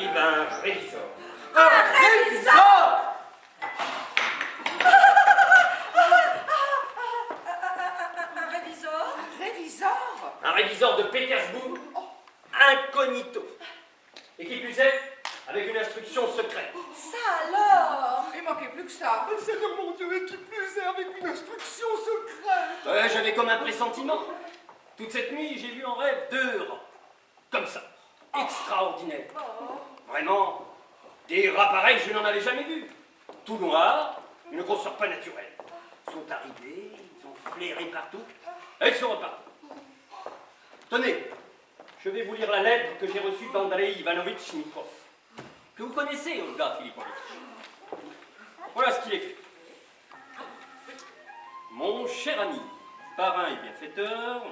arrive un révisor. Un révisor! Un révisor? Un révisor? Un révisor de Pétersbourg, incognito. Et qui plus est, avec une instruction secrète. Ça alors? Il manquait plus que ça. Seigneur mon Dieu, et qui plus est avec une instruction secrète. J'avais comme un pressentiment. Toute cette nuit, j'ai vu en rêve 2 rats. Comme ça. Extraordinaire. Vraiment, des rats pareils, je n'en avais jamais vu. Tout noir, une grosseur pas naturelle. Ils sont arrivés, ils ont flairé partout, et ils sont repartis. Tenez, je vais vous lire la lettre que j'ai reçue d'Andrei Ivanovitch Nikhov, que vous connaissez, Olga Filipovitch. Voilà ce qu'il écrit. Mon cher ami, parrain et bienfaiteur,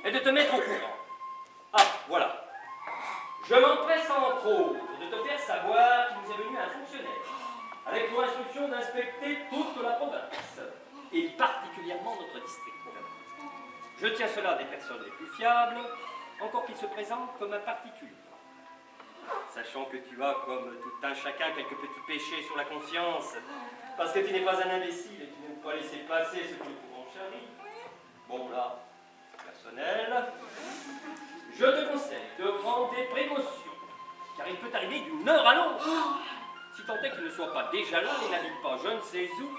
est de te mettre au courant. Ah, voilà. Je m'empresse entre autres de te faire savoir qu'il nous est venu un fonctionnaire, avec pour instruction d'inspecter toute la province, et particulièrement notre district. Je tiens cela des personnes les plus fiables, encore qu'il se présente comme un particulier. Sachant que tu as, comme tout un chacun, quelques petits péchés sur la conscience, parce que tu n'es pas un imbécile et tu n'aimes pas laisser passer ce que le courant charrie. Bon, là, personnel, je te conseille de prendre des précautions, car il peut arriver d'une heure à l'autre. Si tant est qu'il ne soit pas déjà là et n'habite pas je ne sais où,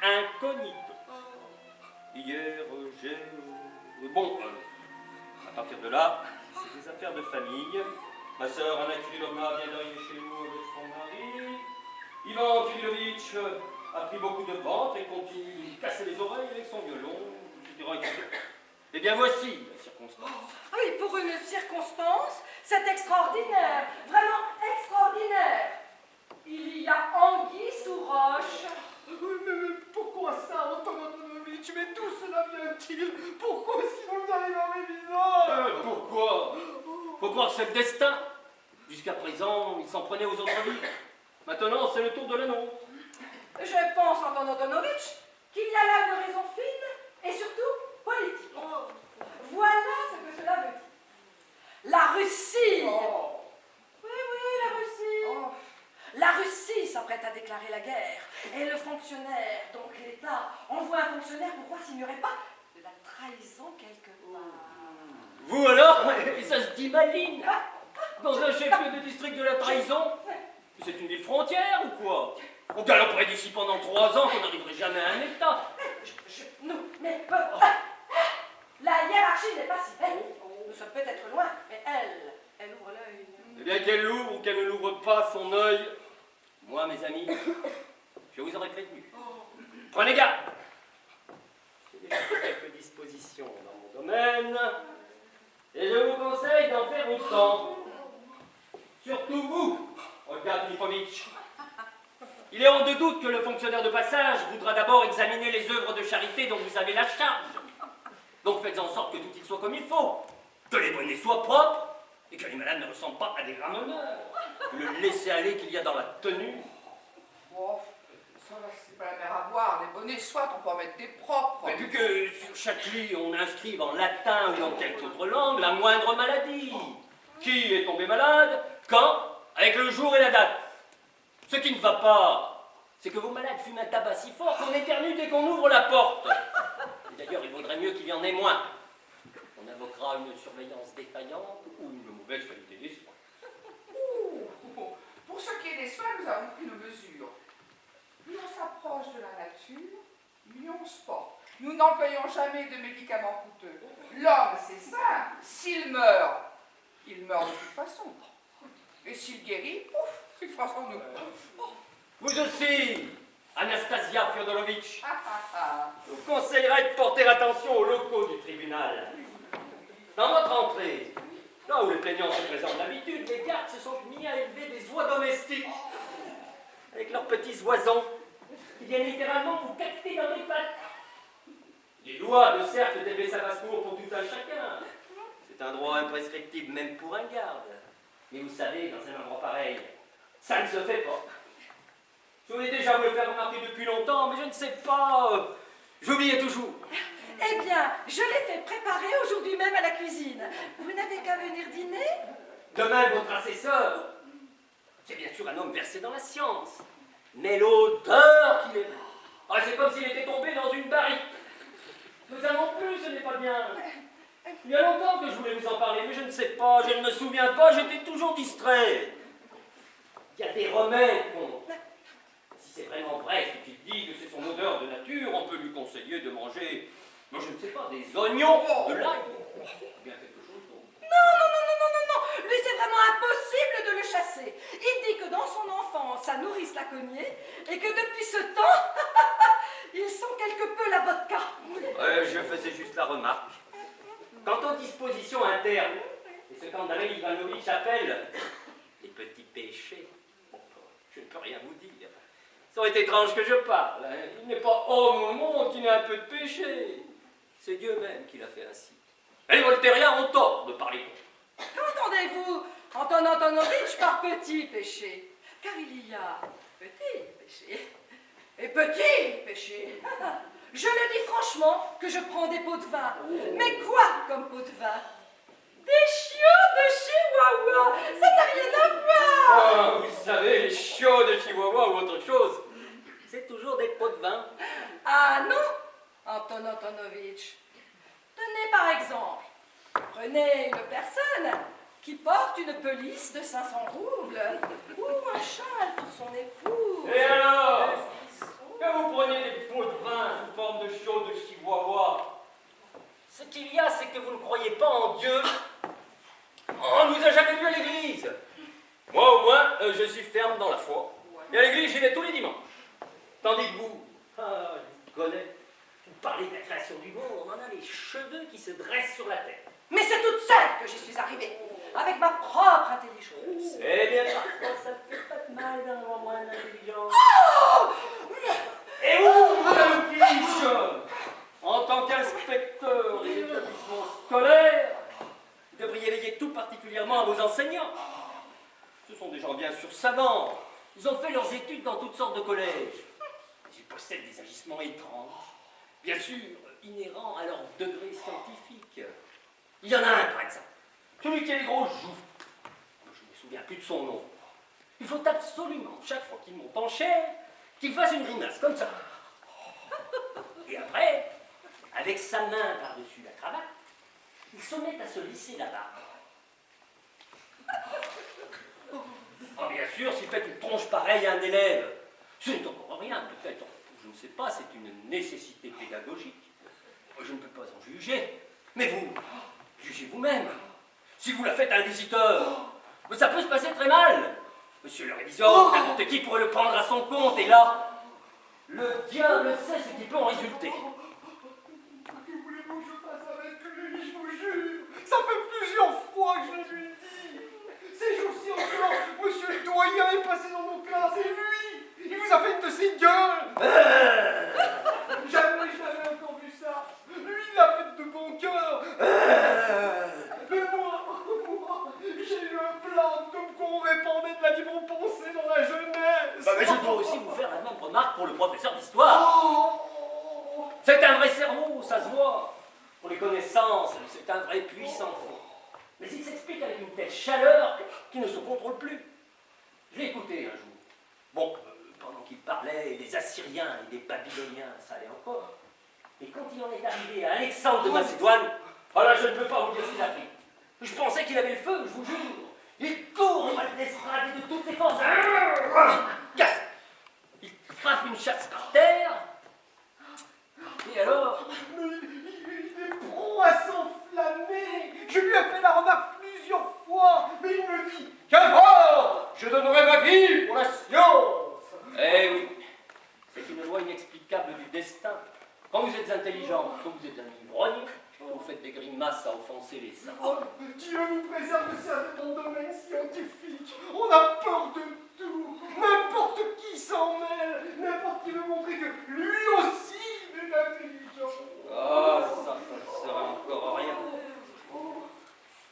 incognito. Hier, j'ai... Bon, à partir de là, c'est des affaires de famille. Ma sœur Anna Kirilovna vient d'arriver chez nous avec son mari. Ivan Kirilovitch a pris beaucoup de ventre et continue de lui casser les oreilles avec son violon, etc., etc. Eh bien, voici la circonstance. Oui, pour une circonstance, c'est extraordinaire, vraiment extraordinaire. Il y a anguille sous roche. Mais pourquoi ça, Anton Antonovitch? Mais d'où cela vient-il? Pourquoi est-ce qu'il nous arrive un révisor? Pourquoi? Faut croire que c'est le destin. Jusqu'à présent, il s'en prenait aux autres vies. Maintenant, c'est le tour de la nôtre. Je pense, Anton Antonovitch, qu'il y a là une raison fine et surtout politique. Voilà ce que cela veut dire. La Russie. Oui, la Russie. La Russie s'apprête à déclarer la guerre. Et le fonctionnaire, donc l'État, envoie un fonctionnaire pour voir s'il n'y aurait pas de la trahison quelque part. Vous alors? Et ça se dit maligne. Dans un chef-lieu de district de la trahison? C'est une ville frontière ou quoi? On galoperait d'ici pendant 3 ans qu'on n'arriverait jamais à un état. La hiérarchie n'est pas si belle. Nous sommes peut-être loin, mais elle ouvre l'œil. Eh bien qu'elle l'ouvre ou qu'elle ne l'ouvre pas son œil, moi mes amis, je vous aurais prévenu. Prenez garde. J'ai déjà pris quelques dispositions dans mon domaine et je vous conseille d'en faire autant. Surtout vous, Olga Filipovitch. Il est hors de doute que le fonctionnaire de passage voudra d'abord examiner les œuvres de charité dont vous avez la charge. Donc faites en sorte que tout y soit comme il faut, que les bonnets soient propres et que les malades ne ressemblent pas à des ramoneurs. Le laisser-aller qu'il y a dans la tenue. Bon, ça, c'est pas la mer à boire. Les bonnets, soit on peut en mettre des propres. Mais vu que sur chaque lit on inscrive en latin ou dans quelque autre langue la moindre maladie. Qui est tombé malade, quand, avec le jour et la date. Ce qui ne va pas, c'est que vos malades fument un tabac si fort qu'on éternue dès qu'on ouvre la porte. Et d'ailleurs, il vaudrait mieux qu'il y en ait moins. On invoquera une surveillance défaillante ou une mauvaise qualité des soins. Pour ce qui est des soins, nous avons pris nos mesures. Plus on s'approche de la nature, mieux on se porte. Nous n'employons jamais de médicaments coûteux. L'homme, c'est simple. S'il meurt, il meurt de toute façon. Et s'il guérit, pouf, il fera son nous. Vous aussi, Anastasia Fyodorovitch, je vous conseillerais de porter attention aux locaux du tribunal. Dans votre entrée, là où les plaignants se présentent d'habitude, les gardes se sont mis à élever des oies domestiques, avec leurs petits oisons, qui viennent littéralement vous cacter dans les pattes. Les lois de cercle d'élever sa basse-cour pour tout un chacun. C'est un droit imprescriptible même pour un garde. Mais vous savez, dans un endroit pareil, ça ne se fait pas. Je voulais déjà vous le faire remarquer depuis longtemps, mais je ne sais pas. J'oubliais toujours. Eh bien, je l'ai fait préparer aujourd'hui même à la cuisine. Vous n'avez qu'à venir dîner. Demain, votre assesseur, c'est bien sûr un homme versé dans la science, mais l'odeur qu'il émet, c'est comme s'il était tombé dans une barrique. Mais ça non plus, ce n'est pas bien. Il y a longtemps que je voulais vous en parler, mais je ne sais pas, je ne me souviens pas, j'étais toujours distrait. Il y a des remèdes contre. Si c'est vraiment vrai ce qu'il dit, que c'est son odeur de nature, on peut lui conseiller de manger, moi je ne sais pas, des oignons, de l'ail, ou bien quelque chose d'autre. Non. Lui, c'est vraiment impossible de le chasser. Il dit que dans son enfance, sa nourrice l'a cogné et que depuis ce temps, il sent quelque peu la vodka. Je faisais juste la remarque. Quant aux dispositions internes, et ce qu'André Ivanovitch appelle les petits péchés, je ne peux rien vous dire. Ça aurait été étrange que je parle. Il n'est pas homme au monde qui n'ait un peu de péché. C'est Dieu même qui l'a fait ainsi. Et les voltairiens ont tort de parler contre. Qu'entendez-vous, Anton Antonovitch, par petit péché? Car il y a petit péché et petit péché. Je le dis franchement que je prends des pots de vin. Mais quoi comme pots de vin? Des chiots de Chihuahua. Ça n'a rien à voir. Vous savez, les chiots de Chihuahua ou autre chose, c'est toujours des pots de vin. Ah non, Anton Antonovitch. Tenez par exemple, prenez une personne qui porte une pelisse de 500 roubles ou un châle pour son époux. Et alors, que vous preniez des pots de vin sous forme de chiots de Chihuahua, ce qu'il y a, c'est que vous ne croyez pas en Dieu. On nous a jamais vu à l'église. Moi, au moins, je suis ferme dans la foi. Et à l'église, j'y vais tous les dimanches. Tandis que vous, je vous connais, vous parlez de la création du monde, on en a les cheveux qui se dressent sur la tête. Mais c'est toute seule que j'y suis arrivée, avec ma propre intelligence. Eh bien, parfois, ça ne fait pas de mal d'avoir moins d'intelligence. Oh! Et vous, Madame Kitsch, en tant qu'inspecteur des établissements scolaires, vous devriez veiller tout particulièrement à vos enseignants. Ce sont des gens bien sûr savants. Ils ont fait leurs études dans toutes sortes de collèges. Ils possèdent des agissements étranges, bien sûr inhérents à leur degré scientifique. Il y en a un, par exemple, celui qui a les grosses joues. Je ne me souviens plus de son nom. Il faut absolument, chaque fois qu'il monte en chair, qu'il fasse une grimace, comme ça. Et après, avec sa main par-dessus la cravate, il se met à se lisser la barbe. Oh, bien sûr, s'il fait une tronche pareille à un élève, ce n'est encore rien, peut-être, je ne sais pas, c'est une nécessité pédagogique. Je ne peux pas en juger. Mais vous, jugez vous-même. Si vous la faites à un visiteur, ça peut se passer très mal. Monsieur le réviseur, n'importe qui pourrait le prendre à son compte, et là, le diable sait ce qui peut en résulter. Que voulez-vous que je fasse avec lui, je vous jure? Ça fait plusieurs fois que je lui dis. Ces jours-ci encore, monsieur le doyen est passé dans nos classes, et lui, il vous a fait une de ses gueules. Jamais je n'avais encore vu ça. Lui, il l'a fait de bon cœur. Mais moi, j'ai eu un plan comme qu'on répandait de la libre pensée dans la jeunesse. Mais je dois aussi vous faire la même remarque pour le professeur d'histoire. C'est un vrai cerveau, ça se voit. Pour les connaissances, c'est un vrai puissant fond. Mais il s'explique avec une telle chaleur qu'il ne se contrôle plus. Je l'ai écouté un jour. Bon, pendant qu'il parlait des Assyriens et des Babyloniens, ça allait encore. Mais quand il en est arrivé à Alexandre de Macédoine, voilà, je ne peux pas vous dire ce qu'il a pris. Je pensais qu'il avait le feu, je vous jure. Il court en l'estrade de toutes ses forces. Il casse. Il frappe une chasse par terre. Et alors, Il est prompt à s'enflammer. Je lui ai fait la remarque plusieurs fois, mais il me dit qu'importe, je donnerai ma vie pour la science. eh oui, c'est une loi inexplicable du destin. Quand vous êtes intelligent, soit vous êtes un ivrogne, vous faites des grimaces à offenser les saints. Oh, Dieu nous préserve de ça dans le domaine scientifique. On a peur de tout. N'importe qui s'en mêle. N'importe qui veut montrer que lui aussi il est intelligent. Ah, ça ne sera encore rien.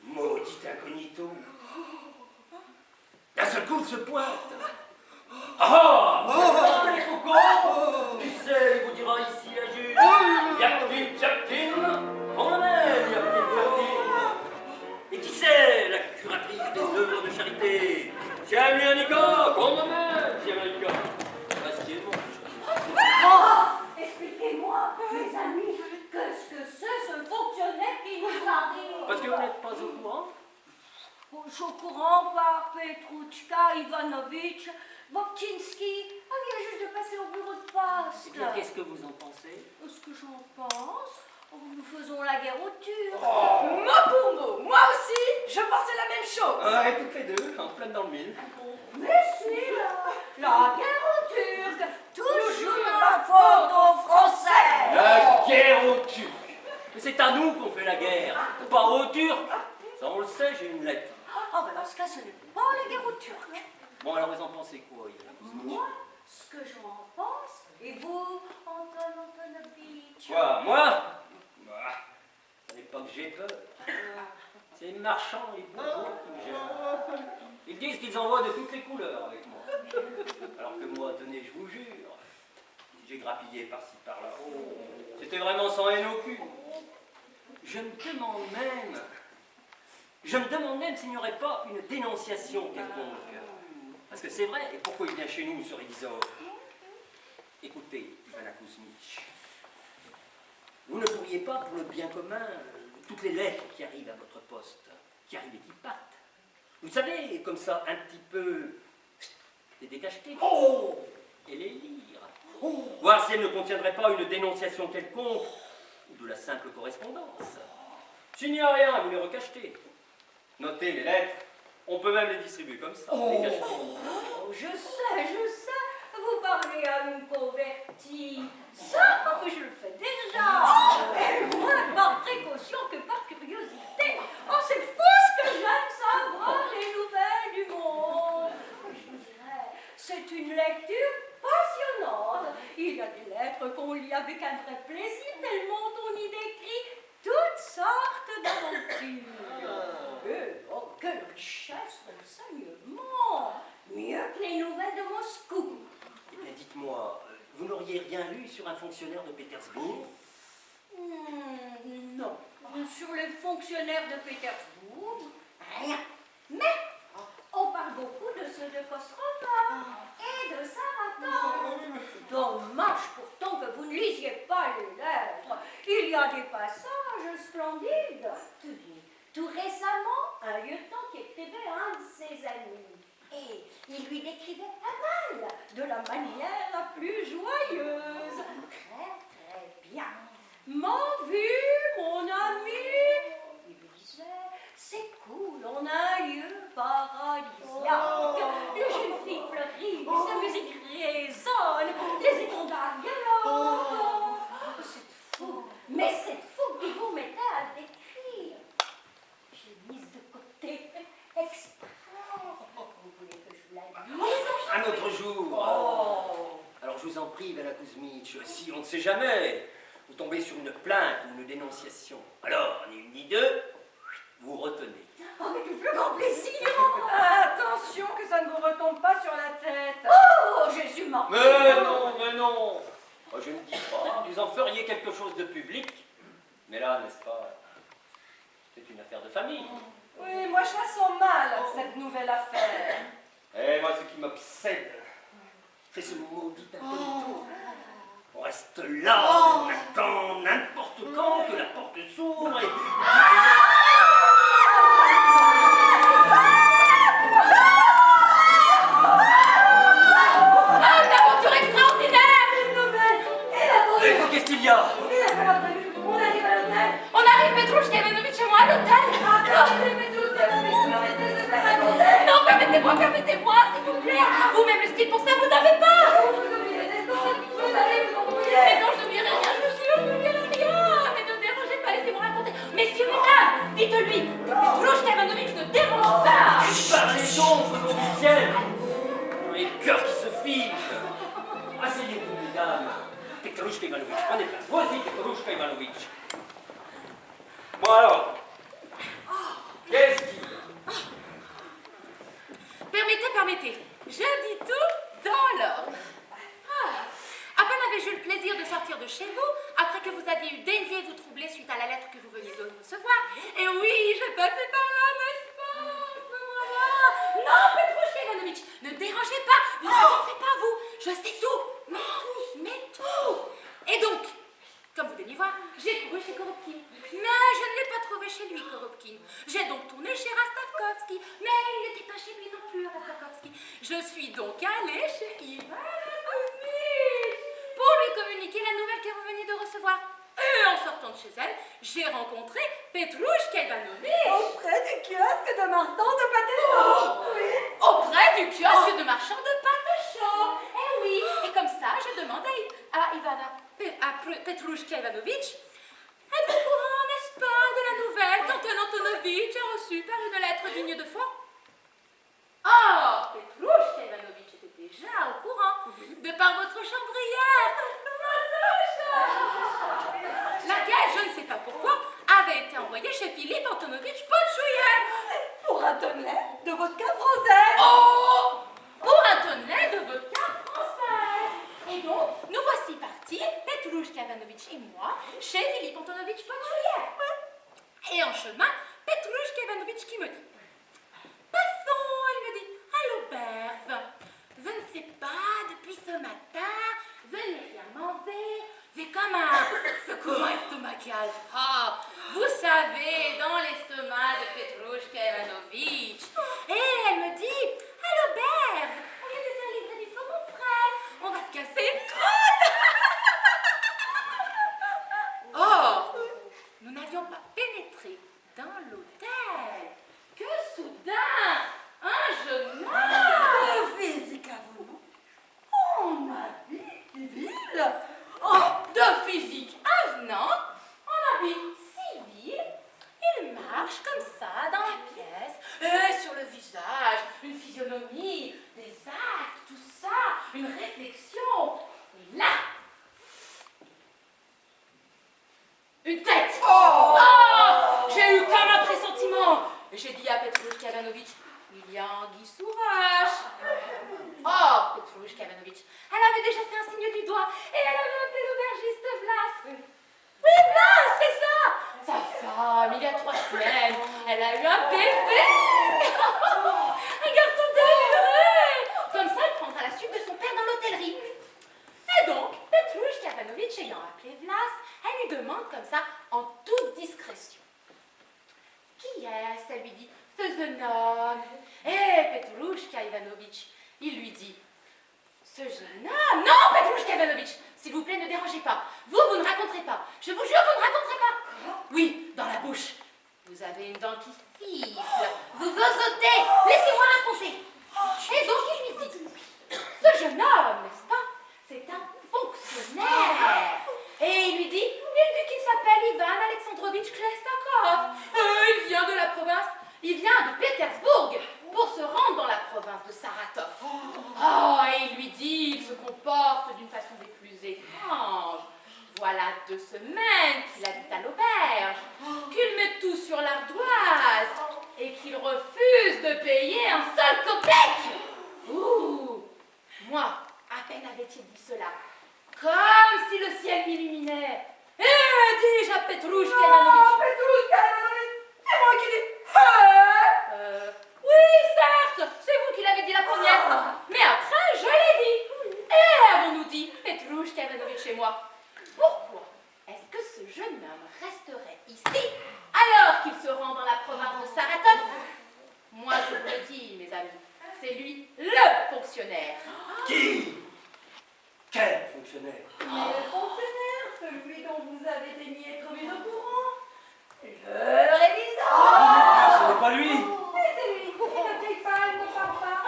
Maudit incognito. D'un seul coup, il se pointe. Ah, les cocos. Qui c'est, il vous dira ici la juge. Yapkin, on l'amène, Yapkin. Et qui c'est, la curatrice des J'aime les hannetons, comme moi-même, j'aime les hannetons. Parce qu'il est bon. Oh, expliquez-moi, mes amis, qu'est-ce que c'est ce fonctionnaire qui nous arrive? Parce que vous n'êtes pas au courant. Je suis au courant par Petrouchka Ivanovitch Bobchinski. Elle vient juste de passer au bureau de poste. Eh bien, qu'est-ce que vous en pensez? Ce que j'en pense, nous faisons la guerre aux Turcs. Mot pour mot, moi aussi, je pensais la même chose. Ah, et toutes les deux, en pleine dans le mille. Mais si, la guerre aux Turcs, toujours la faute aux Français. La guerre aux Turcs. Mais c'est à nous qu'on fait la guerre, pas aux Turcs. Ça, on le sait, j'ai une lettre. Ah, ben dans ce cas, ce n'est pas la guerre aux Turcs. Bon, alors vous en pensez quoi, Ivana Kuzmich? Moi, ce que j'en pense, et vous, Anton Antonovitch? Quoi, moi? Bah, ce n'est pas que j'ai peur. C'est les marchands et les bourgeois qui me gênent. Ils disent qu'ils en voient de toutes les couleurs avec moi. Alors que moi, tenez, je vous jure, si j'ai grappillé par-ci par-là, c'était vraiment sans haine au cul. Je me demande même s'il n'y aurait pas une dénonciation quelconque. Parce que c'est vrai, et pourquoi il vient chez nous, ce révisor? Écoutez, Ivana Kuzmich, vous ne pourriez pas, pour le bien commun, toutes les lettres qui arrivent à votre poste, qui arrivent et qui partent, vous savez, comme ça, un petit peu, les décacheter, et les lire, voir si elles ne contiendraient pas une dénonciation quelconque, ou de la simple correspondance. S'il n'y a rien, vous les recachetez. Notez les lettres, on peut même les distribuer comme ça, les cacheter. Je sais, vous parlez à une convertie. Ça, je le fais déjà. Et moins par précaution que par curiosité. Oh, c'est fou ce que j'aime savoir les nouvelles du monde. Je vous dirais, c'est une lecture passionnante. Il y a des lettres qu'on lit avec un vrai plaisir, tellement on y décrit toutes sortes d'aventures. Oh, quelle richesse d'enseignement! Mieux que les nouvelles de Moscou. Eh bien, dites-moi, vous n'auriez rien lu sur un fonctionnaire de Pétersbourg? Non. Sur les fonctionnaires de Pétersbourg, rien. Mais on parle beaucoup de ceux de Kostroma et de Saratov. Dommage pourtant que vous ne lisiez pas les lettres. Il y a des passages splendides. Tout récemment, un lieutenant qui écrivait à un de ses amis. Et il lui décrivait un mal de la manière la plus joyeuse. Très bien. M'en vu, mon ami. Il lui disait, c'est cool, on a un lieu paradisiaque. Les jeunes filles fleurissent, la musique résonne, les étendards galopent. C'est fou, mais c'est fou que vous mettez à décrire. J'ai mise de côté exprès. Vous voulez que je vous la dise? Un autre jour. Alors je vous en prie, Ivana Kuzmich, si on ne sait jamais, vous tombez sur une plainte ou une dénonciation. Alors, ni une ni deux, vous retenez. Oh, avec le plus grand plaisir. Attention que ça ne vous retombe pas sur la tête. Oh, Jésus m'a. Mais non. Moi, je ne dis pas, vous en feriez quelque chose de public. Mais là, n'est-ce pas, c'est une affaire de famille. Oui, moi je la sens mal, cette nouvelle affaire. Et moi, ce qui m'obsède, c'est ce maudit incognito. On reste là, on attend n'importe quand que la porte s'ouvre et... Ah, une aventure extraordinaire! Une nouvelle! Et la Qu'est-ce qu'il y a? On arrive à l'hôtel. On arrive, Petrouchka Ivanovitch et moi, à l'hôtel. Non, permettez-moi, s'il vous plaît. Vous-même le style pour ça, vous n'avez pas. Mais non, je n'oublierai rien, je vous jure, je n'oublierai rien. Mais ne dérangez pas, laissez-moi raconter. Messieurs, mesdames, dites-lui, Petrouchka Ivanovitch ne dérange pas. Parlez donc, au nom du ciel! Les cœurs qui se figent! Asseyez-vous, mesdames! Petrouchka Ivanovitch, prenez place. Vous aussi, Petrouchka Ivanovitch. Bon alors, qu'est-ce qu'il y a? Permettez, je dis tout dans l'ordre. À peine avais-je eu le plaisir de sortir de chez vous, après que vous aviez eu daigné vous troubler suite à la lettre que vous veniez de recevoir. Et oui, je passais par là, n'est-ce pas, à ce moment-là? Non, Petrouchka Ivanovitch, Je suis donc allée chez Ivanović pour lui communiquer la nouvelle que vous veniez de recevoir. Et en sortant de chez elle, j'ai rencontré Petrouchka Ivanović. Auprès du kiosque de marchand de pâté chaud. Oui. Auprès du kiosque de marchand de pâte chaud. Eh oui, et comme ça, je demande à Petrouchka Ivanović, êtes-vous au courant, n'est-ce pas, de la nouvelle qu'Anton Antonovitch a reçue par une lettre digne de foi? Or, Petrouchka Ivanović était déjà au courant, de par votre chambrière, laquelle, je ne sais pas pourquoi, avait été envoyée chez Philippe Antonovitch Potchouïev. Pour un tonnet de vodka française. Oh! Pour un tonnet de vodka française. Et donc, nous voici partis, Petrouchka Ivanović et moi, chez Philippe Antonovitch Potchouïev. Et en chemin, Petrouchka Ivanović qui me dit, passons, elle me dit, à l'auberge. Je ne sais pas, depuis ce matin, je n'ai rien mangé. J'ai comme un secouement estomacal. Ah, vous savez, dans l'estomac de Petrouchka Ivanović. Et elle me dit, à l'auberge, on vient de faire livrer du saumon frais. On va se casser une croûte. Or, nous n'avions pas pénétré dans l'hôtel que soudain, un jeune homme De physique à vous. en habit civil, de physique avenant, en habit civil, il marche comme ça dans la pièce, et sur le visage, une physionomie, des actes, tout ça, une réflexion, et là, une tête. Oh, j'ai eu comme un pressentiment, et j'ai dit à Petrouchka Ivanović, il y a anguille sous roche. Oh, Petrouchka Ivanović, elle avait déjà fait un signe du doigt et elle avait appelé l'aubergiste Vlas. Oui, Vlas, c'est ça. Sa femme, il y a 3 semaines, elle a eu un bébé. Un garçon déluré. Comme ça, elle prendra la suite de son père dans l'hôtellerie. Et donc, Petrouchka Ivanović ayant appelé Vlas, elle lui demande comme ça, en toute discrétion. Qui est-ce? Elle lui dit, ce jeune homme. Et Petrouchka Ivanović, il lui dit, ce jeune homme. Non, Petrouchka Ivanović, s'il vous plaît, ne dérangez pas. Vous ne raconterez pas. Je vous jure, vous ne raconterez pas. Oui, dans la bouche. Vous avez une dent qui siffle. Vous osotez. Laissez-moi raconter. Et donc, il lui dit, ce jeune homme, n'est-ce pas, c'est un fonctionnaire. Et il lui dit qu'il s'appelle Ivan Alexandrovitch Klestakov. Il vient de la province, il vient de Pétersbourg pour se rendre dans la province de Saratov. Oh, et il lui dit, il se comporte d'une façon des plus étranges. Voilà 2 semaines qu'il habite à l'auberge, qu'il met tout sur l'ardoise et qu'il refuse de payer un seul kopek. Ouh, moi, à peine avait-il dit cela, comme si le ciel m'illuminait. Et dis-je à Petrouchka Ivanović. Petrouchka Ivanović, c'est moi qui dis. Oui, certes, c'est vous qui l'avez dit la première. Mais après, je l'ai dit. Et avons-nous dit, Petrouchka Ivanović et moi, pourquoi est-ce que ce jeune homme resterait ici alors qu'il se rend dans la province de Saratov? Moi, je vous le dis, mes amis, c'est lui le fonctionnaire. Qui? Quel fonctionnaire? Mais le fonctionnaire, celui dont vous avez daigné être mis au courant. Le réviseur. Ce n'est pas lui. C'est celui qui ne paye pas, il ne parle pas.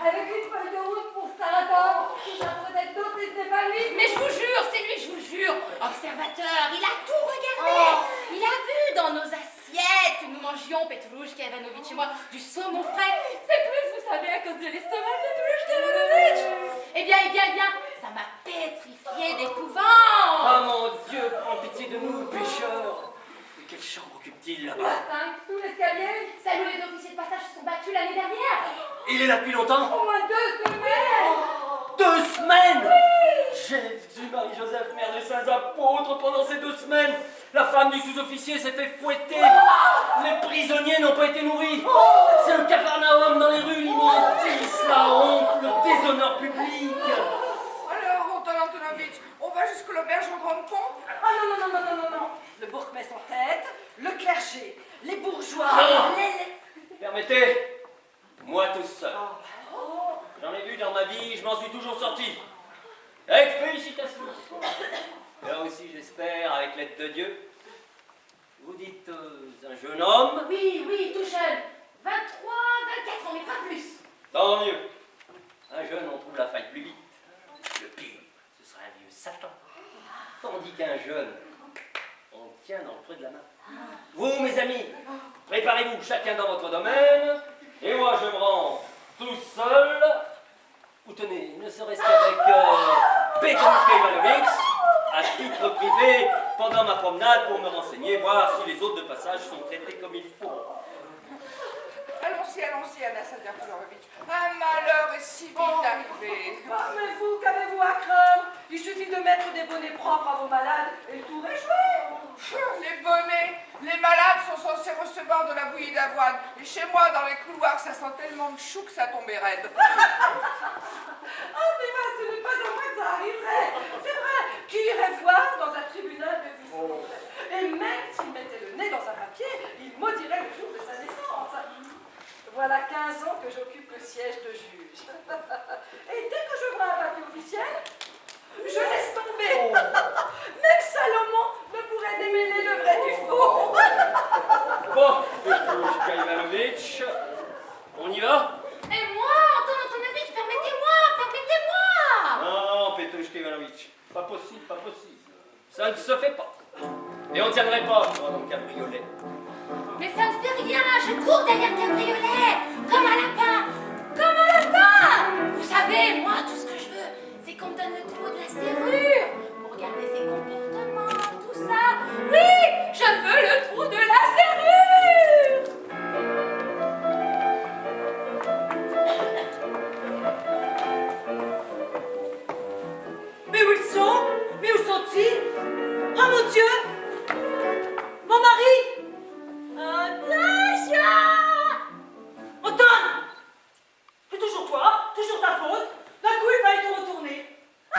Avec une feuille de route pour Saratov. Qui a peut-être d'autres, et c'est pas lui. Mais je vous jure, c'est lui, je vous jure. Observateur, il a tout regardé. Il a vu dans nos assiettes que nous mangions, Petrouchka Ivanović et moi, du saumon frais. C'est plus, vous savez, à cause de l'estomac de Petrouchka Ivanović. Eh bien, ça m'a pétrifié d'épouvante. Ah mon Dieu, prends pitié de nous, pécheurs. Mais quelle chambre occupe-t-il là-bas? 5 sous l'escalier. Celle où les officiers de passage se sont battus l'année dernière. Il est là depuis longtemps? Au moins 2 semaines. 2 semaines? Jésus, Marie-Joseph, mère des saints apôtres, pendant ces 2 semaines, la femme du sous-officier s'est fait fouetter. Les prisonniers n'ont pas été nourris. C'est le Capharnaüm dans les rues, l'immondice, la honte, le déshonneur public. Alors, Anton Antonovitch, on va jusqu'à l'auberge en grande pompe? Ah non. Le bourgmestre en tête, le clergé, les bourgeois, Non. les... Permettez, moi tout seul. J'en ai vu dans ma vie, je m'en suis toujours sorti. Avec félicitations. Là aussi, j'espère, avec l'aide de Dieu. Vous dites un jeune homme. Oui, oui, tout jeune. 23, 24 ans, mais pas plus. Tant mieux. Un jeune, on trouve la faille plus vite. Le pire, ce sera un vieux Satan. Tandis qu'un jeune, on le tient dans le creux de la main. Vous, mes amis, préparez-vous chacun dans votre domaine, et moi je me rends tout seul. Vous tenez, ne serait-ce qu'avec Petrushka Ivanovitch, à titre privé, pendant ma promenade pour me renseigner, voir si les autres de passage sont traités comme il faut. Allons-y, Anastasia Fedorovitch. Un malheur est si vite arrivé. Ah, mais vous, qu'avez-vous à craindre? Il suffit de mettre des bonnets propres à vos malades et le tour est joué. Les bonnets, les malades sont censés recevoir de la bouillie d'avoine. Et chez moi, dans les couloirs, ça sent tellement de chou que ça tombait raide. Ah, c'est vrai, ce n'est pas à moi que ça arriverait. C'est vrai. Qui irait voir dans un tribunal de justice? Et même s'il mettait le nez dans un papier, il maudirait le jour de sa naissance. Voilà 15 ans que j'occupe le siège de juge. Et dès que je vois un papier officiel, je laisse tomber. Même Salomon ne pourrait démêler le vrai du faux. Bon, Petrushka Ivanovitch, on y va? Et moi, Anton Antonovitch, permettez-moi. Non, Petrushka Ivanovitch, pas possible, pas possible. Ça ne se fait pas. Et on ne tiendrait pas, moi, dans le cabriolet. Mais ça ne fait rien, je cours derrière le cabriolet, comme un lapin.